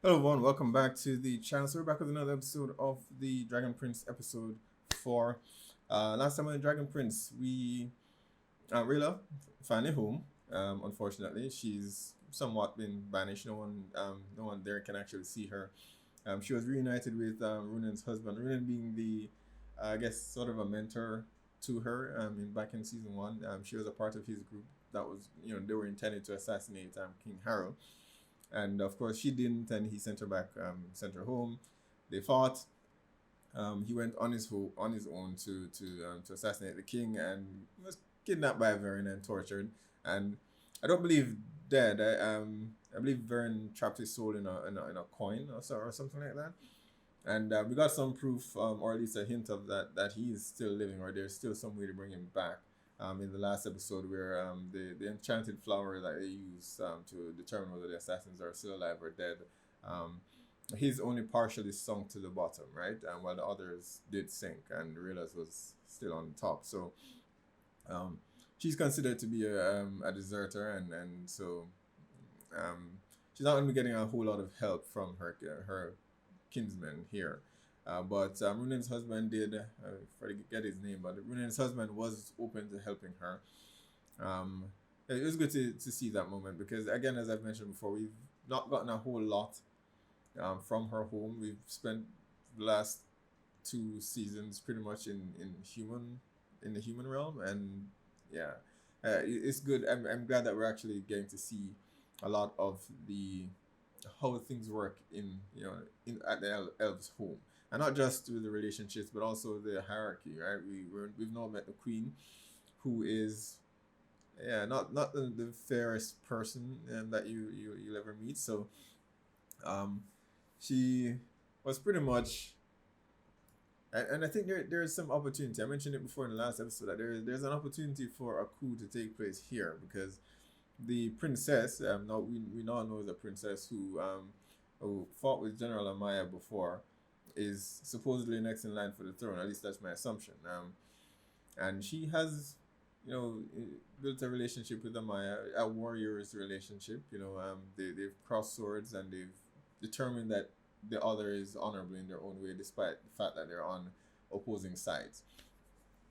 Hello everyone, welcome back to the channel. So we're back with another episode of the Dragon Prince episode 4. Last time on the Dragon Prince, we Rilla finally home. Unfortunately, she's somewhat been banished. No one there can actually see her. She was reunited with Runan's husband. Runan being the, I guess, sort of a mentor to her. In back in season 1, she was a part of his group that was, they were intended to assassinate King Harrow, and of course she didn't, and he sent her back, sent her home. They fought. He went on his own to assassinate the king, and was kidnapped by Vern and tortured. And I don't believe dead. I believe Vern trapped his soul in a coin or something like that. And we got some proof, or at least a hint of that he is still living, or there's still some way to bring him back. In the last episode, where the enchanted flower that they use to determine whether the assassins are still alive or dead, um, he's only partially sunk to the bottom, right? While the others did sink, and Relas was still on top. So um, she's considered to be a deserter, and so um, she's not going to be getting a whole lot of help from her kinsman here. But Runan's husband did, forget his name, but Runan's husband was open to helping her. Um, it was good to see that moment because, again, as I've mentioned before, we've not gotten a whole lot from her home. We've spent the last 2 seasons pretty much in the human realm, and yeah, it's good. I'm glad that we're actually getting to see a lot of the how things work in at the elves' home, and not just with the relationships, but also the hierarchy. Right? We've now met the queen, who is, yeah, not the fairest person that you'll ever meet. So um, she was pretty much, and I think there's some opportunity. I mentioned it before in the last episode that there's an opportunity for a coup to take place here, because the princess, now we now know the princess who fought with General Amaya before, is supposedly next in line for the throne. At least that's my assumption. And she has, built a relationship with Amaya, a warrior's relationship. They've crossed swords, and they've determined that the other is honorable in their own way, despite the fact that they're on opposing sides.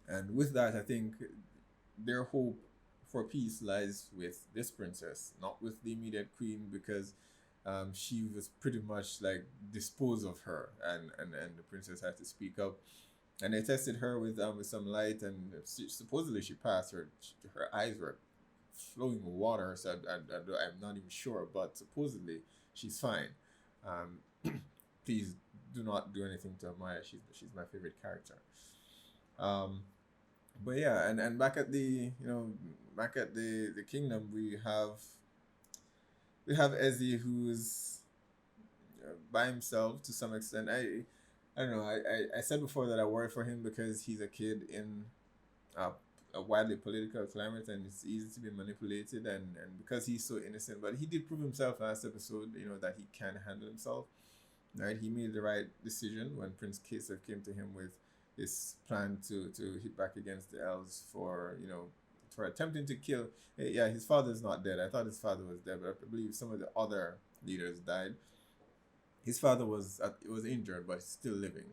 And with that, I think their hope for peace lies with this princess, not with the immediate queen, because she was pretty much like dispose of her, and the princess had to speak up. And they tested her with some light, and supposedly she passed. Her eyes were flowing with water, so I'm not even sure, but supposedly she's fine. Please do not do anything to Maya. She's my favorite character. Um, but yeah, and back at the kingdom, we have Ezzy, who's by himself to some extent. I don't know. I said before that I worry for him because he's a kid in a, a widely political climate, and it's easy to be manipulated, and because he's so innocent. But he did prove himself last episode, that he can handle himself. Right, he made the right decision when Prince Kasef came to him with this plan to hit back against the elves for attempting to kill. Yeah, his father's not dead. I thought his father was dead, but I believe some of the other leaders died. His father was injured, but still living.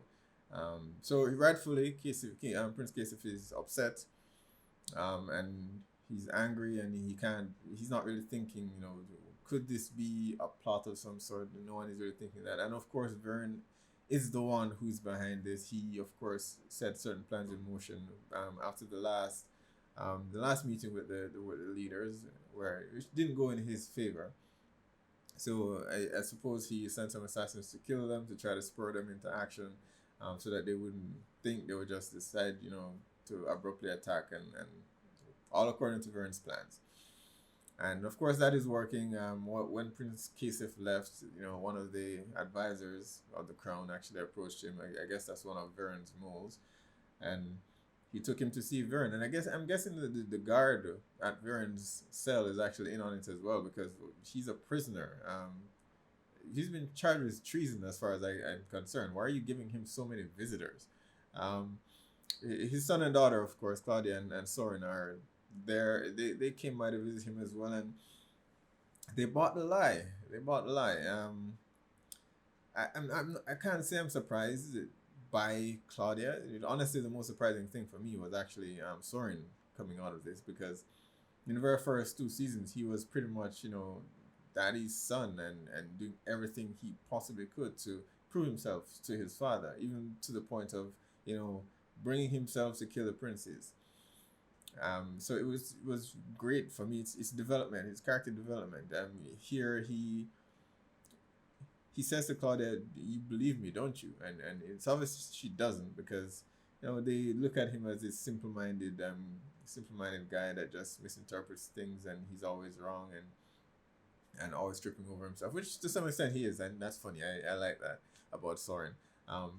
So rightfully, Prince Kasef is upset, and he's angry, and he can't. He's not really thinking. Could this be a plot of some sort? No one is really thinking that. And of course, Vern is the one who's behind this. He, of course, set certain plans in motion after the last meeting with the leaders, where it didn't go in his favor. So I suppose he sent some assassins to kill them, to try to spur them into action, so that they wouldn't think they would just decide, to abruptly attack, and all according to Vern's plans. And of course, that is working. When Prince Kasef left, one of the advisors of the crown actually approached him. I guess that's one of Vern's moles, and he took him to see Vern. And I'm guessing the guard at Vern's cell is actually in on it as well, because he's a prisoner. He's been charged with treason as far as I'm concerned. Why are you giving him so many visitors? Um, his son and daughter, of course, Claudia and Soren, are there. They came by to visit him as well, and they bought the lie. They bought the lie. I can't say I'm surprised by Claudia. Honestly, the most surprising thing for me was actually Soren coming out of this, because in the very first 2 seasons he was pretty much, daddy's son, and doing everything he possibly could to prove himself to his father, even to the point of bringing himself to kill the princes. So it was great for me. It's development, it's character development. Here he says to Claudia, "You believe me, don't you?" And it's obvious she doesn't, because they look at him as this simple-minded guy that just misinterprets things, and he's always wrong and always tripping over himself, which to some extent he is, and that's funny. I like that about Soren.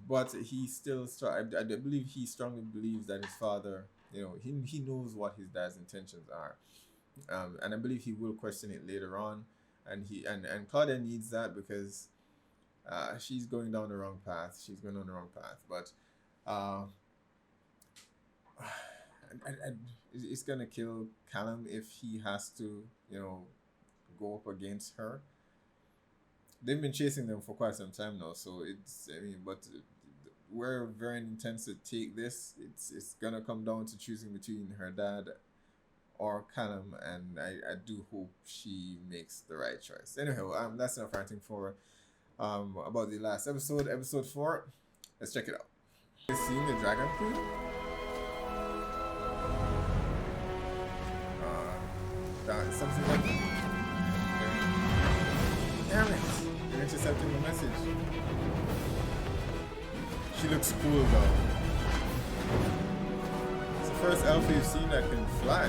But he still I believe he strongly believes that his father, he knows what his dad's intentions are, and I believe he will question it later on, and Claudia needs that, because she's going down the wrong path. But it's gonna kill Callum if he has to, go up against her. They've been chasing them for quite some time now, so but where Varen intends to take this, it's gonna come down to choosing between her dad or Callum, and I do hope she makes the right choice. Anyhow, that's enough ranting for about the last episode 4. Let's check it out. You seen the Dragon Queen? Something like that. Damn it! You're intercepting the message. She looks cool though. It's the first elf you've seen that can fly.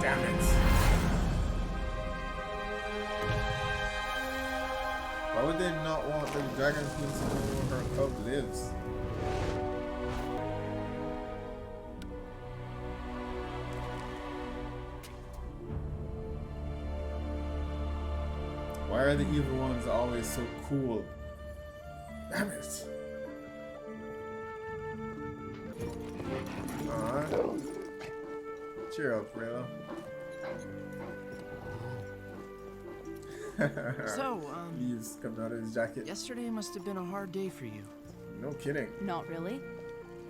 Damn it. Why would they not want the Dragon Queen to know where her cub lives? Why are the evil ones always so cool? Damn it! Cheer up, Rayla. So, leaves coming out of his jacket. Yesterday must have been a hard day for you. No kidding. Not really.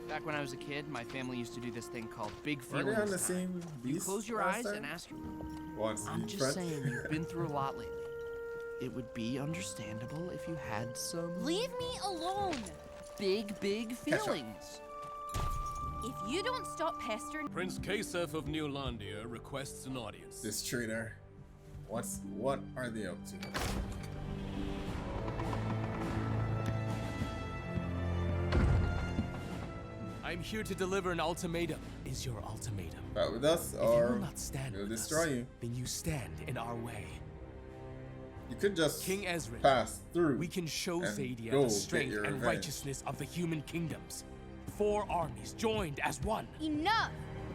Back when I was a kid, my family used to do this thing called Big Were Feelings they on the Time. same beast? You close your eyes and ask. I'm just saying, you've been through a lot lately. It would be understandable if you had some. Leave me alone! Big feelings. If you don't stop pestering. Prince Kasef of Neolandia requests an audience. This traitor. What are they up to? I'm here to deliver an ultimatum. Is your ultimatum? Fight with us, If you or will not stand we'll with destroy us, you. then you stand in our way. You could just King Ezra, pass through. we can show and Zadia go the get strength your and revenge. righteousness of the human kingdoms. 4 armies joined as one. Enough!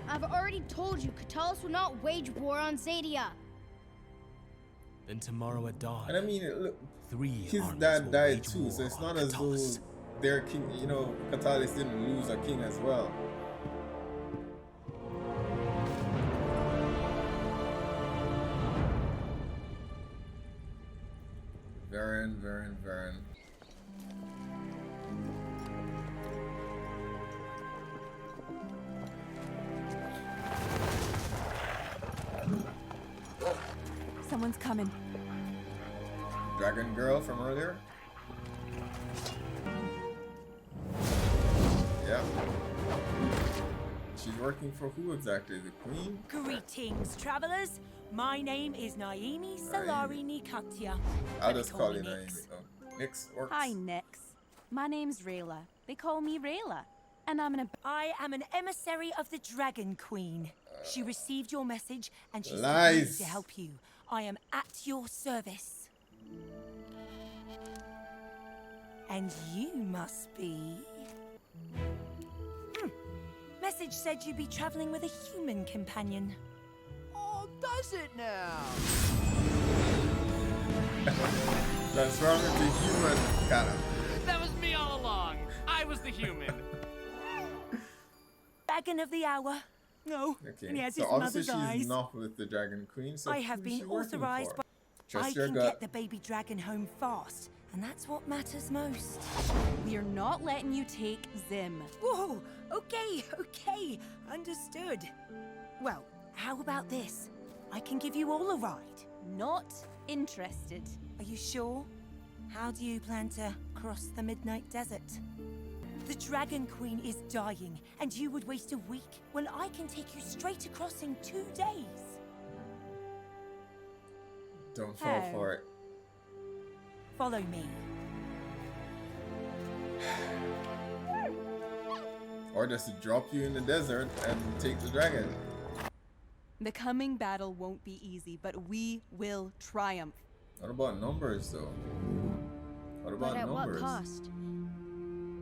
I've already told you, Katalis will not wage war on Zadia. Then tomorrow at dawn, And I mean, look, 3 his armies dad will died wage too, war so it's on not as though Katalis. their king, Katalis didn't lose a king as well. Varen. Someone's coming. Dragon girl from earlier? Yeah. She's working for who exactly? The queen? Greetings, travelers. My name is Naimi Salari Nikatia. I'll just call you Nix. Naomi. Oh, Nix works. Hi, Nix. My name's Rayla. They call me Rayla. And I'm I am an emissary of the Dragon Queen. She received your message and she's Lies. to help you. I am at your service. And you must be... Message said you'd be traveling with a human companion. Oh, does it now? Transform into human, kind of. That was me all along. I was the human. Dragon of the hour. No, and he Okay, has so his obviously mother's she's eyes. not with the Dragon Queen, so I have who's been she working authorized for? by... Trust I your can gut. get the baby dragon home fast, and that's what matters most. We're not letting you take Zim. Whoa, okay, understood. Well, how about this? I can give you all a ride. Not interested. Are you sure? How do you plan to cross the Midnight Desert? The Dragon Queen is dying, and you would waste a week when I can take you straight across in 2 days. Don't fall How? for it. Follow me. Or just to drop you in the desert and take the dragon. The coming battle won't be easy, but we will triumph. What about numbers though? What about But at numbers? what cost?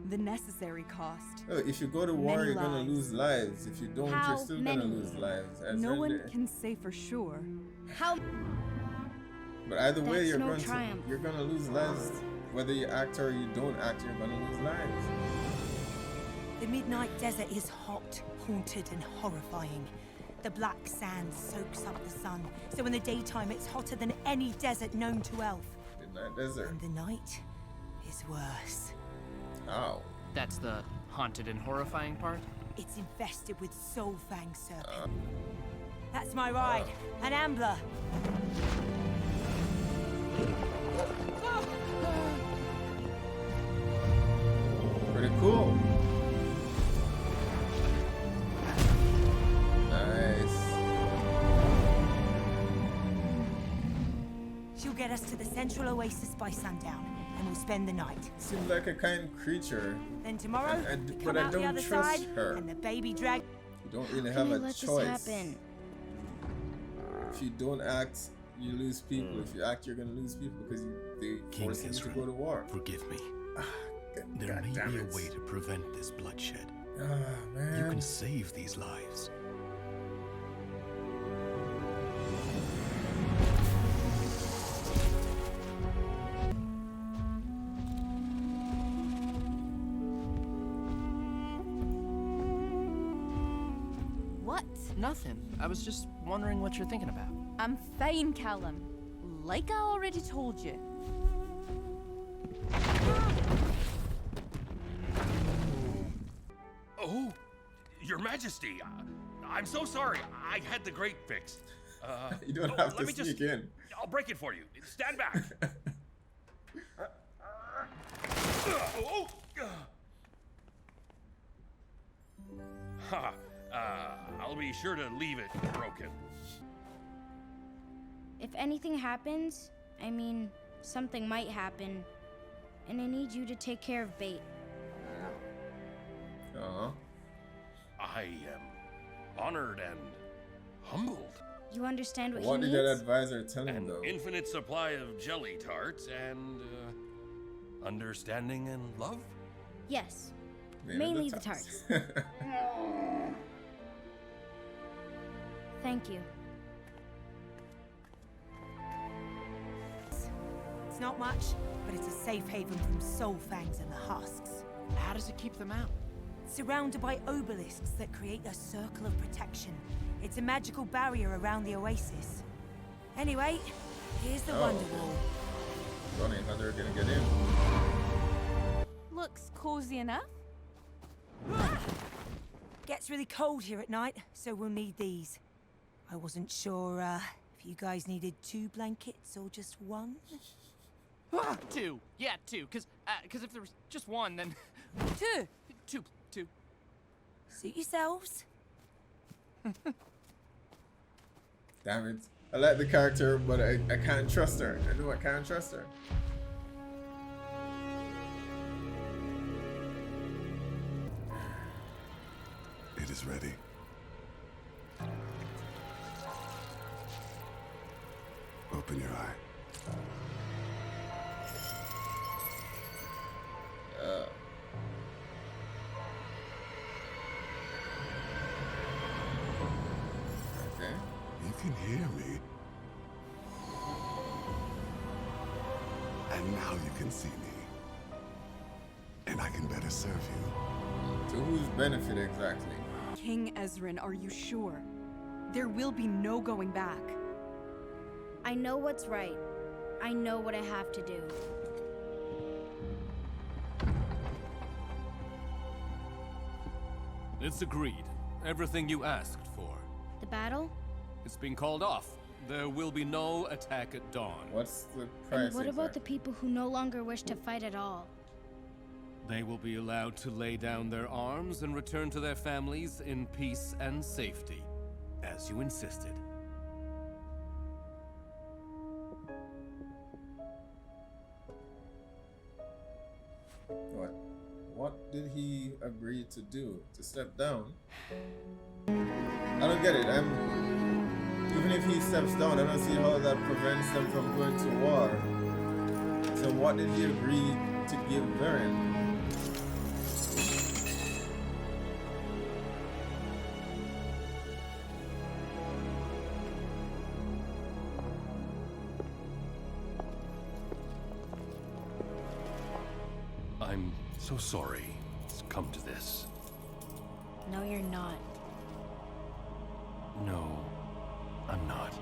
The necessary cost. Oh, if you go to war, Many you're gonna lives. lose lives. If you don't, How you're still gonna many? lose lives. As No in one the- can say for sure. How? But either way, That's you're no going triumph. to you're gonna lose lives. Whether you act or you don't act, you're gonna lose lives. The Midnight Desert is hot, haunted, and horrifying. The black sand soaks up the sun, so in the daytime it's hotter than any desert known to Elf. Midnight Desert. And the night is worse. How? That's the haunted and horrifying part? It's infested with soul fang serpent. That's my ride, an ambler. Pretty cool. Nice. She'll get us to the central oasis by sundown, and we'll spend the night. Seems like a kind creature. Then tomorrow, we but come I out the don't other trust side, her. and the baby drag. You don't really Can have we a let choice. this happen? If you don't act, you lose people. If you act, you're gonna lose people because they King force you to Ezra, go to war. forgive me. There God may damn be a it. way to prevent this bloodshed. Ah, You man. can save these lives. What? Nothing. I was just wondering what you're thinking about. I'm fine, Callum. Like I already told you. Oh, Your Majesty, I'm so sorry. I had the grate fixed. You don't have to let me sneak just, in. I'll break it for you. Stand back. Oh, ha. I'll be sure to leave it broken. If anything happens, I mean, something might happen, and I need you to take care of Bait. Uh-huh. I am honored and humbled. You understand what, What he did that needs? advisor tell him An though? infinite supply of jelly tarts and understanding and love? Yes, Man, mainly the tarts. Thank you. It's not much, but it's a safe haven from soul fangs and the husks. How does it keep them out? Surrounded by obelisks that create a circle of protection. It's a magical barrier around the oasis. Anyway, here's the Oh. Wonder Wall. Funny how they're gonna get in. Looks cozy enough. Gets really cold here at night, so we'll need these. I wasn't sure if you guys needed 2 blankets or just 1. Two. Yeah, two. Cause if there was just one, then Two. two. Suit yourselves. Damn it. I like the character, but I can't trust her. I know I can't trust her. It is ready. Open your eye. Okay. You can hear me. And now you can see me. And I can better serve you. To whose benefit exactly? King Ezrin, are you sure? There will be no going back. I know what's right. I know what I have to do. It's agreed. Everything you asked for. The battle? It's been called off. There will be no attack at dawn. What's the price? And what about the people who no longer wish to fight at all? They will be allowed to lay down their arms and return to their families in peace and safety, as you insisted. What? What did he agree to do? To step down? I don't get it. Even if he steps down, I don't see how that prevents them from going to war. So what did he agree to give Varen? I'm so sorry it's come to this. No, you're not. No, I'm not.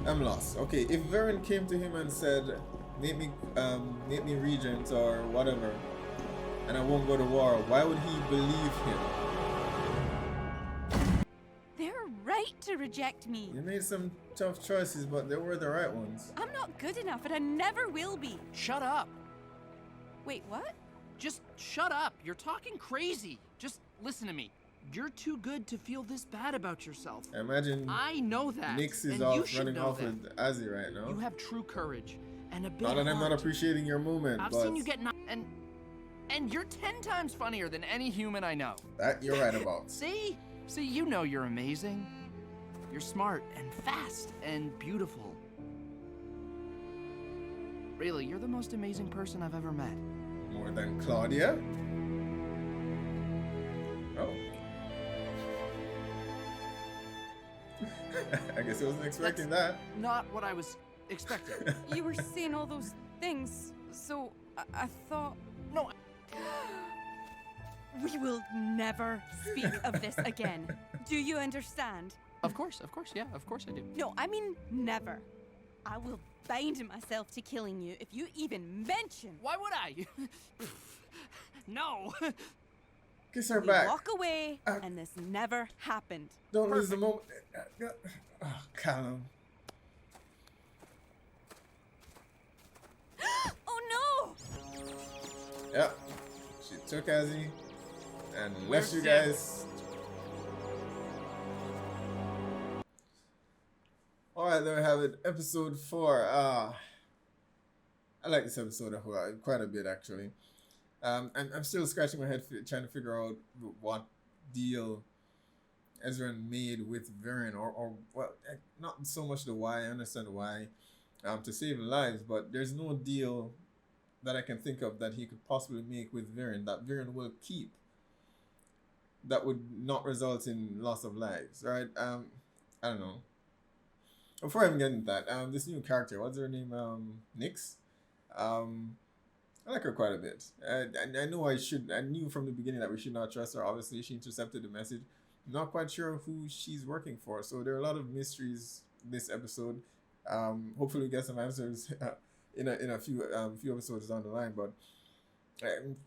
I'm lost. Okay, if Varen came to him and said, make me regent or whatever, and I won't go to war, why would he believe him? They're right to reject me. You made some tough choices, but they were the right ones. I'm not good enough, and I never will be. Shut up. Wait, what? Just shut up. You're talking crazy. Just listen to me. You're too good to feel this bad about yourself. I imagine I know that. Nix is and off you should running know off that. with Azzy right now. You have true courage and a big Not that I'm not heart. appreciating your movement, I've but seen you get and you're 10 times funnier than any human I know. that you're right about. See, you know you're amazing. You're smart and fast and beautiful. Really, you're the most amazing person I've ever met. More than Claudia? Oh. I guess I wasn't expecting that. Not what I was expecting. You were saying all those things, so I thought... No. We will never speak of this again. Do you understand? Of course, yeah, of course I do. No, I mean never. I will bind myself to killing you if you even mention. Why would I? No. Kiss her We back. walk away, and this never happened. Don't lose the moment. Oh, Callum. Oh no! Yep. She took Azzy and Where's left you Zip? guys. Alright, there we have it. Episode 4. I like this episode quite a bit, actually. I'm still scratching my head trying to figure out what deal Ezra made with Varen, or well, not so much the why. I understand why, to save lives, but there's no deal that I can think of that he could possibly make with Varen that Varen will keep. That would not result in loss of lives, right? I don't know. Before I even get into that, this new character, what's her name? Nix. I like her quite a bit. I know I knew from the beginning that we should not trust her. Obviously, she intercepted the message. I'm not quite sure who she's working for. So there are a lot of mysteries this episode. Hopefully we get some answers in a few episodes down the line. But I'm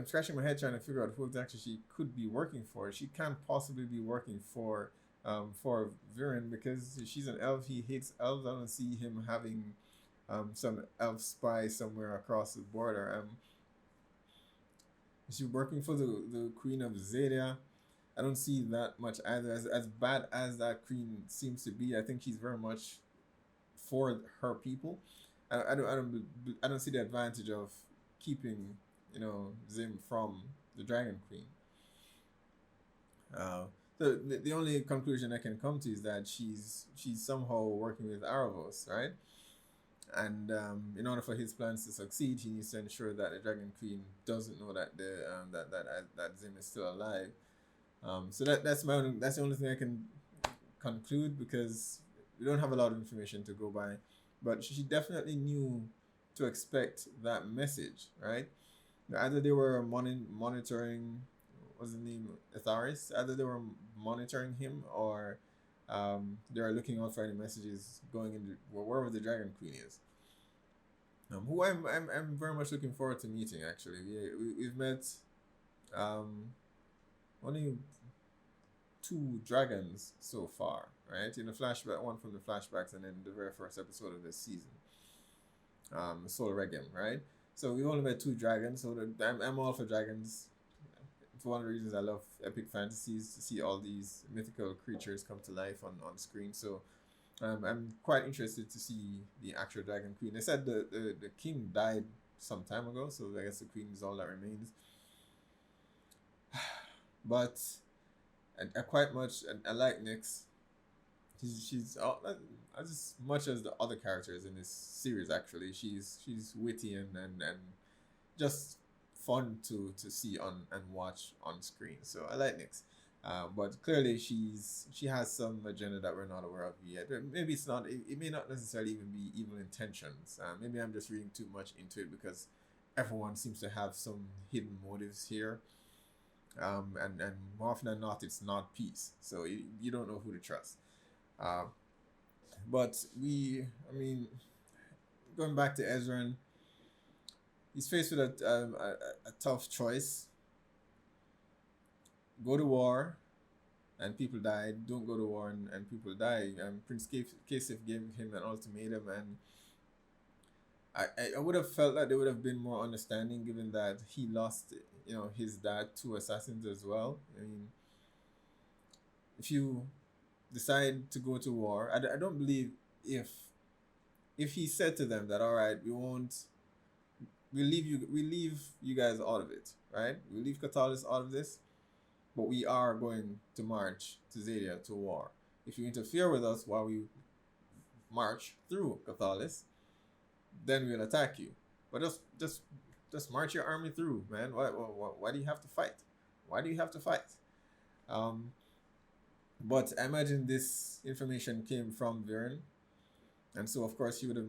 scratching my head trying to figure out who exactly she could be working for. She can't possibly be working for Viren because she's an elf. He hates elves. I don't see him having some elf spy somewhere across the border. Is she working for the Queen of Zadia? I don't see that much either. As bad as that queen seems to be, I think she's very much for her people. I don't see the advantage of keeping Zim from the Dragon Queen. So the only conclusion I can come to is that she's somehow working with Aravos, right? And in order for his plans to succeed, he needs to ensure that the Dragon Queen doesn't know that that Zim is still alive. So that's the only thing I can conclude, because we don't have a lot of information to go by. But she definitely knew to expect that message, right? Either they were monitoring, what's the name, Ehasz? Either they were monitoring him, or they are looking out for any messages going into wherever the Dragon Queen is. Who I'm very much looking forward to meeting. Actually, we've met only 2 dragons so far, right? In the flashback, one from the flashbacks, and then the very first episode of this season, Soul Regem, right? So we only met 2 dragons. So I'm all for dragons. It's one of the reasons I love epic fantasies, to see all these mythical creatures come to life on screen. So I'm quite interested to see the actual Dragon Queen. They said the king died some time ago, so I guess the queen is all that remains. But I quite much I like Nyx. She's as much as the other characters in this series. Actually, she's witty and just fun to see on and watch on screen. So I like Nyx. But clearly she has some agenda that we're not aware of yet. Maybe it's not. It may not necessarily even be evil intentions. Maybe I'm just reading too much into it because everyone seems to have some hidden motives here. And more often than not, it's not peace. So you don't know who to trust. But going back to Ezran, he's faced with a tough choice. Go to war, and people die. Don't go to war, and people die. Prince Kasif gave him an ultimatum, and I would have felt that there would have been more understanding, given that he lost, his dad to assassins as well. I mean, if you decide to go to war, I don't believe if he said to them that, all right, we'll leave you guys out of it, right? We'll leave Catalyst out of this. But we are going to march to Zadia to war. If you interfere with us while we march through Cathalis, then we'll attack you. But just march your army through, man. Why do you have to fight? Why do you have to fight? But I imagine this information came from Viren, and so of course he would have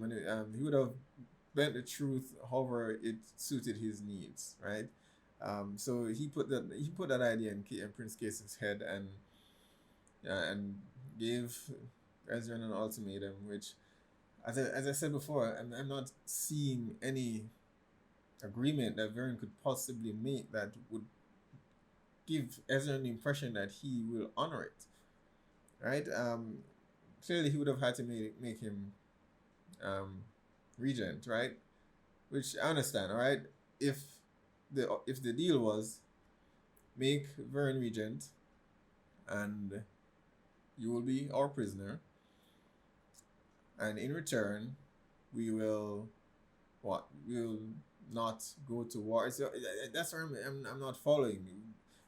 bent the truth however it suited his needs, right? So he put that idea in Prince Kasif's head and gave Ezran an ultimatum, which, as I said before, I'm not seeing any agreement that Viren could possibly make that would give Ezran the impression that he will honor it, right? Clearly he would have had to make him regent, right? Which I understand, all right? If the deal was make Vern regent and you will be our prisoner, and in return we will not go to war. So that's where I'm not following.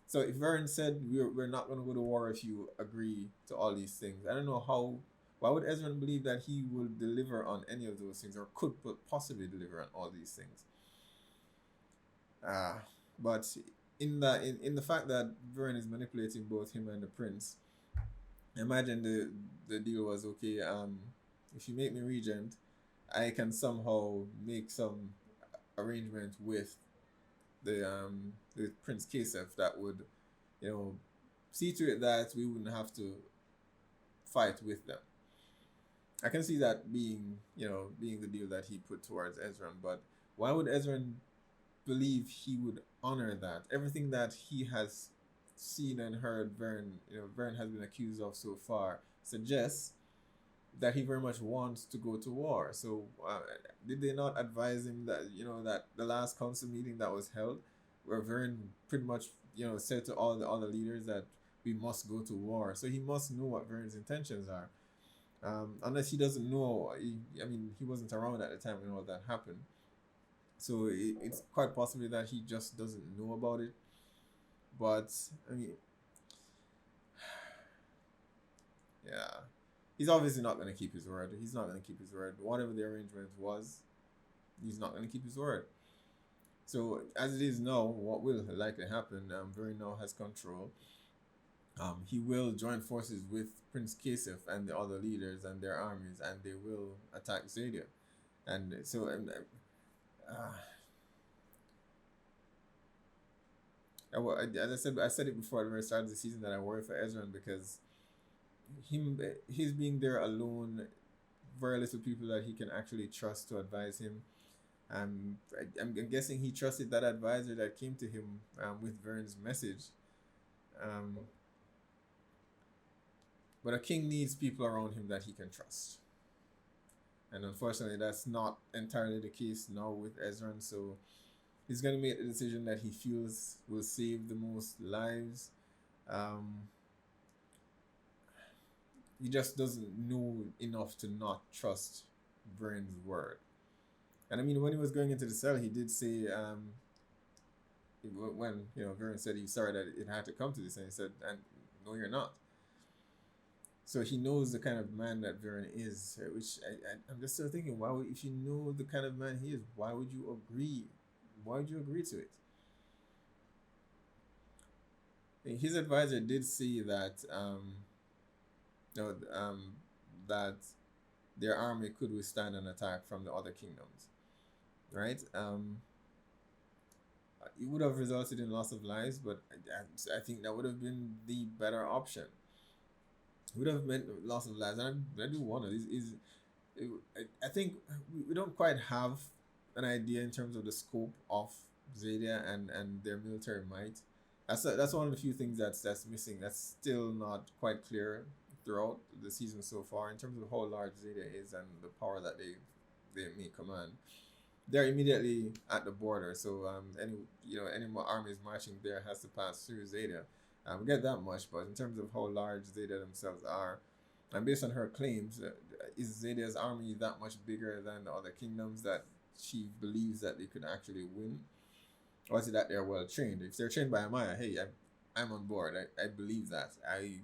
So if Vern said we're not going to go to war if you agree to all these things, I don't know why would Ezra believe that he will deliver on any of those things, or could possibly deliver on all these things? But in the fact that Vern is manipulating both him and the prince, imagine the deal was, okay, if you make me regent, I can somehow make some arrangement with the Prince Kasif that would, see to it that we wouldn't have to fight with them. I can see that being the deal that he put towards Ezran, but why would Ezran believe he would honor that? Everything that he has seen and heard Vern has been accused of so far suggests that he very much wants to go to war. So did they not advise him that that the last council meeting that was held, where Vern pretty much said to all the other leaders that we must go to war? So he must know what Vern's intentions are, unless he doesn't know. He wasn't around at the time when all that happened. So it's quite possible that he just doesn't know about it. But yeah, he's obviously not going to keep his word. He's not going to keep his word. Whatever the arrangement was, he's not going to keep his word. So as it is now, what will likely happen? Vern now has control. He will join forces with Prince Kasif and the other leaders and their armies, and they will attack Zadia. And so as I said it before at the very start of the season, that I worry for Ezran, because he's being there alone, very little people that he can actually trust to advise him. I'm guessing he trusted that advisor that came to him with Vern's message. But a king needs people around him that he can trust. And unfortunately, that's not entirely the case now with Ezran. So he's going to make the decision that he feels will save the most lives. He just doesn't know enough to not trust Vern's word. And I mean, when he was going into the cell, he did say, when Vern said he's sorry that it had to come to this, and he said, "And no, you're not." So he knows the kind of man that Vern is, which I'm just still thinking, why would, if you know the kind of man he is, why would you agree? Why would you agree to it? His advisor did say that, that their army could withstand an attack from the other kingdoms, right? It would have resulted in loss of lives, but I think that would have been the better option. It would have meant loss of lives, and I do wonder I think we don't quite have an idea in terms of the scope of Zadia and their military might. That's one of the few things that's missing. That's still not quite clear throughout the season so far in terms of how large Zadia is and the power that they may command. They're immediately at the border, so any more armies marching there has to pass through Zadia. We get that much, but in terms of how large Zadia themselves are, and based on her claims, is Zadia's army that much bigger than the other kingdoms that she believes that they could actually win? Or is it that they're well trained? If they're trained by Amaya, hey, I'm on board. I believe that. I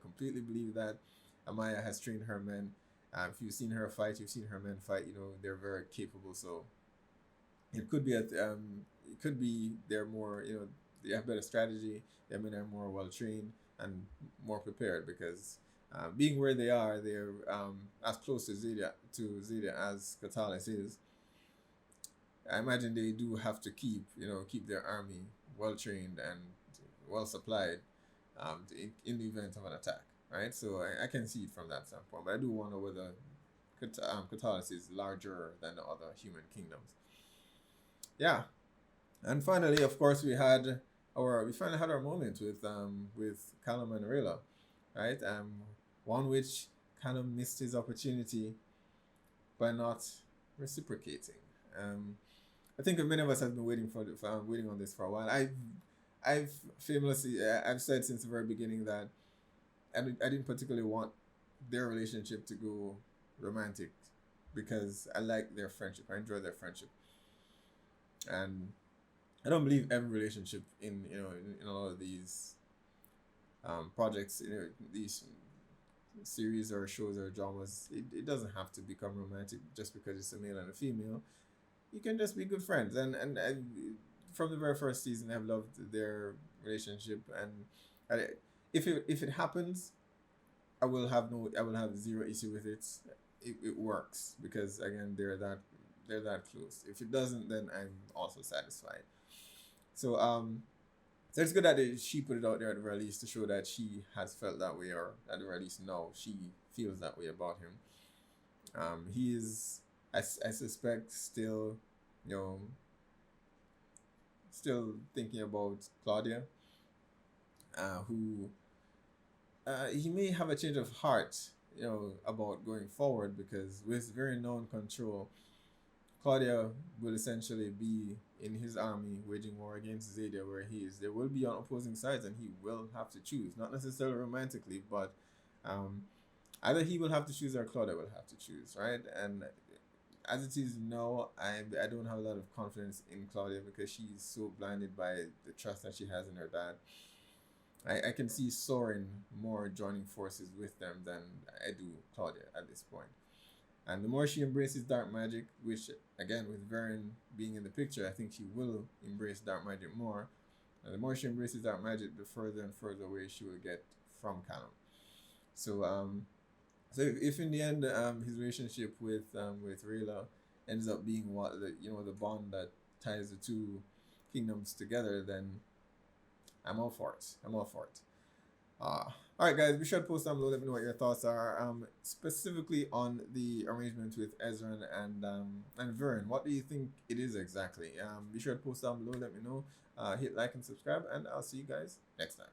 completely believe that Amaya has trained her men. If you've seen her fight, you've seen her men fight. They're very capable. So it could be they're more. They have better strategy. Their men are more well trained and more prepared because being where they are, they're as close to Zadia as Katalis is. I imagine they do have to keep their army well trained and well supplied in the event of an attack, right? So I can see it from that standpoint, but I do wonder whether Katalis is larger than the other human kingdoms. Yeah, and finally, of course, we finally had our moment with Callum and Rayla, right? One which kind of missed his opportunity by not reciprocating. I think many of us have been waiting on this for a while. I've said since the very beginning that I didn't particularly want their relationship to go romantic because I like their friendship. I enjoy their friendship, and I don't believe every relationship in a lot of these projects, these series or shows or dramas, it doesn't have to become romantic just because it's a male and a female. You can just be good friends, and from the very first season, I've loved their relationship, and if it happens, I will have zero issue with it. It works because again they're that close. If it doesn't, then I'm also satisfied. So so it's good that she put it out there at the very least to show that she has felt that way, or at the very least now she feels that way about him. He is, I suspect, still thinking about Claudia, who he may have a change of heart, about going forward, because with very known control, Claudia will essentially be in his army waging war against Zadia where he is. There will be on opposing sides and he will have to choose, not necessarily romantically, but either he will have to choose or Claudia will have to choose, right? And as it is now, I don't have a lot of confidence in Claudia because she's so blinded by the trust that she has in her dad. I can see Soren more joining forces with them than I do Claudia at this point. And the more she embraces dark magic, which again with Vern being in the picture, I think she will embrace dark magic more. And the more she embraces dark magic, the further and further away she will get from Callum. So so if in the end his relationship with Rayla ends up being the bond that ties the two kingdoms together, then I'm all for it. Alright guys, be sure to post down below, let me know what your thoughts are, specifically on the arrangement with Ezran and Vern. What do you think it is exactly? Be sure to post down below, let me know. Hit like and subscribe, and I'll see you guys next time.